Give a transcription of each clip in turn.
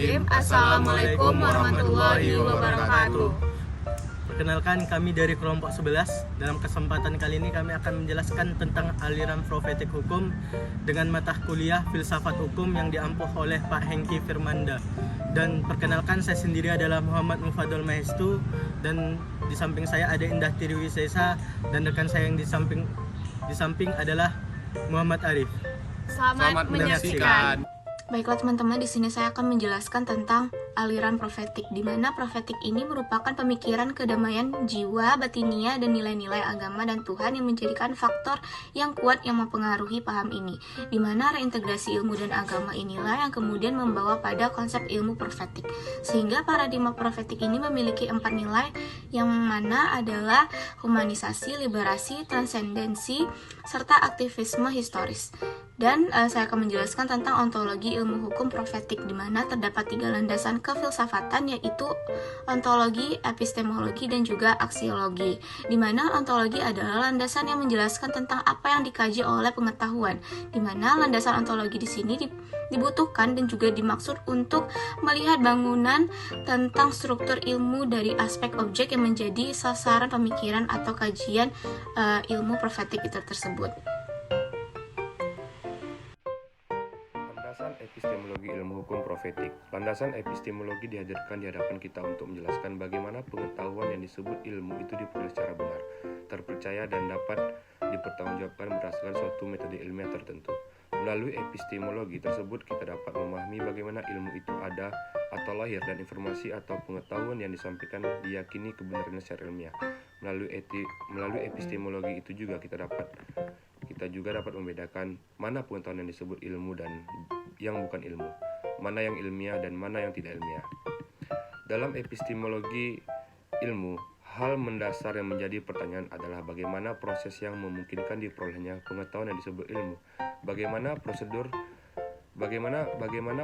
Bismillahirrahmanirrahim. Assalamualaikum warahmatullahi wabarakatuh. Perkenalkan, kami dari kelompok 11. Dalam kesempatan kali ini kami akan menjelaskan tentang aliran profetik hukum dengan mata kuliah filsafat hukum yang diampuh oleh Pak Hengki Firmanda. Dan perkenalkan, saya sendiri adalah Muhammad Mufadol Mahestu, dan di samping saya ada Indah Tiriwisesa, dan rekan saya yang di samping adalah Muhammad Arif. Selamat menyaksikan. Baiklah teman-teman, di sini saya akan menjelaskan tentang aliran profetik, di mana profetik ini merupakan pemikiran kedamaian jiwa, batinia, dan nilai-nilai agama dan Tuhan yang menjadikan faktor yang kuat yang mempengaruhi paham ini, di mana reintegrasi ilmu dan agama inilah yang kemudian membawa pada konsep ilmu profetik. Sehingga paradigma profetik ini memiliki 4 nilai, yang mana adalah humanisasi, liberasi, transendensi, serta aktivisme historis. Dan saya akan menjelaskan tentang ontologi ilmu hukum profetik, di mana terdapat 3 landasan kefilsafatan, yaitu ontologi, epistemologi, dan juga aksiologi. Di mana ontologi adalah landasan yang menjelaskan tentang apa yang dikaji oleh pengetahuan, di mana landasan ontologi di sini dibutuhkan dan juga dimaksud untuk melihat bangunan tentang struktur ilmu dari aspek objek yang menjadi sasaran pemikiran atau kajian ilmu profetik itu tersebut. Landasan epistemologi ilmu hukum profetik. Landasan epistemologi dihadirkan di hadapan kita untuk menjelaskan bagaimana pengetahuan yang disebut ilmu itu diperoleh secara benar, terpercaya, dan dapat dipertanggungjawabkan berdasarkan suatu metode ilmiah tertentu. Melalui epistemologi tersebut kita dapat memahami bagaimana ilmu itu ada atau lahir, dan informasi atau pengetahuan yang disampaikan diyakini kebenarannya secara ilmiah. Melalui epistemologi itu juga kita juga dapat membedakan mana pengetahuan yang disebut ilmu dan yang bukan ilmu, mana yang ilmiah dan mana yang tidak ilmiah. Dalam epistemologi ilmu, hal mendasar yang menjadi pertanyaan adalah bagaimana proses yang memungkinkan diperolehnya pengetahuan yang disebut ilmu, bagaimana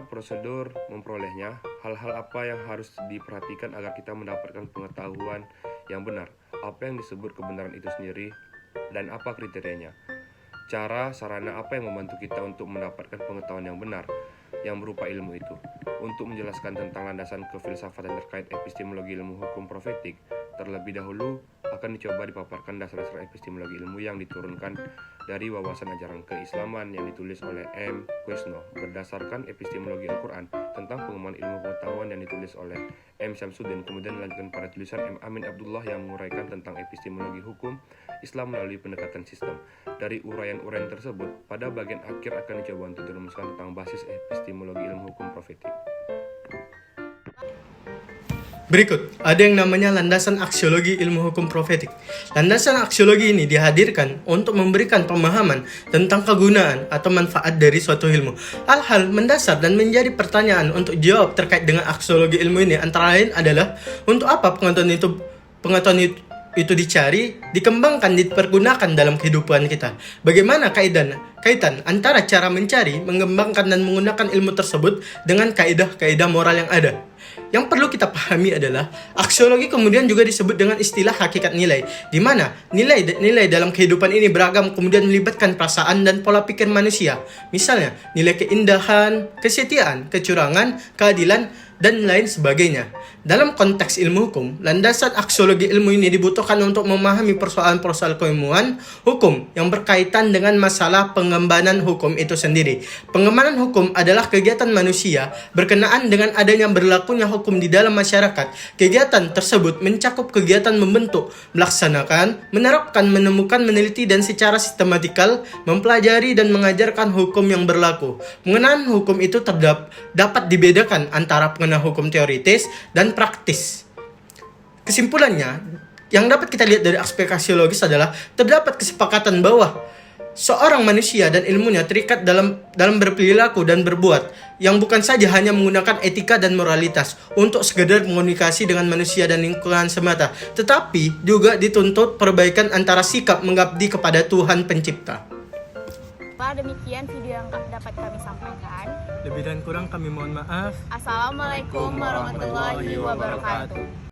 prosedur memperolehnya, hal-hal apa yang harus diperhatikan agar kita mendapatkan pengetahuan yang benar, apa yang disebut kebenaran itu sendiri, dan apa kriterianya. Cara, sarana apa yang membantu kita untuk mendapatkan pengetahuan yang benar, yang berupa ilmu itu. Untuk menjelaskan tentang landasan kefilsafatan terkait epistemologi ilmu hukum profetik, terlebih dahulu akan dicoba dipaparkan dasar-dasar epistemologi ilmu yang diturunkan dari wawasan ajaran keislaman yang ditulis oleh M. Quesno berdasarkan epistemologi Al-Quran tentang pengembangan ilmu pengetahuan yang ditulis oleh M. Syamsuddin, kemudian dilanjutkan pada tulisan M. Amin Abdullah yang menguraikan tentang epistemologi hukum Islam melalui pendekatan sistem. Dari uraian-uraian tersebut, pada bagian akhir akan dicoba untuk dirumuskan tentang basis epistemologi ilmu hukum profetik. Berikut, ada yang namanya landasan aksiologi ilmu hukum profetik. Landasan aksiologi ini dihadirkan untuk memberikan pemahaman tentang kegunaan atau manfaat dari suatu ilmu. Hal-hal mendasar dan menjadi pertanyaan untuk jawab terkait dengan aksiologi ilmu ini antara lain adalah untuk apa pengetahuan itu dicari, dikembangkan, dipergunakan dalam kehidupan kita. Bagaimana kaitan antara cara mencari, mengembangkan, dan menggunakan ilmu tersebut dengan kaidah-kaidah moral yang ada. Yang perlu kita pahami adalah aksiologi kemudian juga disebut dengan istilah hakikat nilai, di mana nilai dalam kehidupan ini beragam, kemudian melibatkan perasaan dan pola pikir manusia. Misalnya, nilai keindahan, kesetiaan, kecurangan, keadilan, dan lain sebagainya. Dalam konteks ilmu hukum, landasan aksiologi ilmu ini dibutuhkan untuk memahami persoalan-persoalan keilmuan hukum yang berkaitan dengan masalah pengembangan hukum itu sendiri. Pengembangan hukum adalah kegiatan manusia berkenaan dengan adanya berlakunya hukum di dalam masyarakat. Kegiatan tersebut mencakup kegiatan membentuk, melaksanakan, menerapkan, menemukan, meneliti, dan secara sistematikal mempelajari dan mengajarkan hukum yang berlaku. Pengenaan hukum itu dapat dibedakan antara pengenaan hukum teoritis dan praktis. Kesimpulannya, yang dapat kita lihat dari aspek aksiologis adalah terdapat kesepakatan bahwa seorang manusia dan ilmunya terikat dalam berperilaku dan berbuat, yang bukan saja hanya menggunakan etika dan moralitas untuk sekedar komunikasi dengan manusia dan lingkungan semata, tetapi juga dituntut perbaikan antara sikap mengabdi kepada Tuhan Pencipta. Demikian video yang dapat kami sampaikan. Lebih dan kurang kami mohon maaf. Assalamualaikum warahmatullahi wabarakatuh.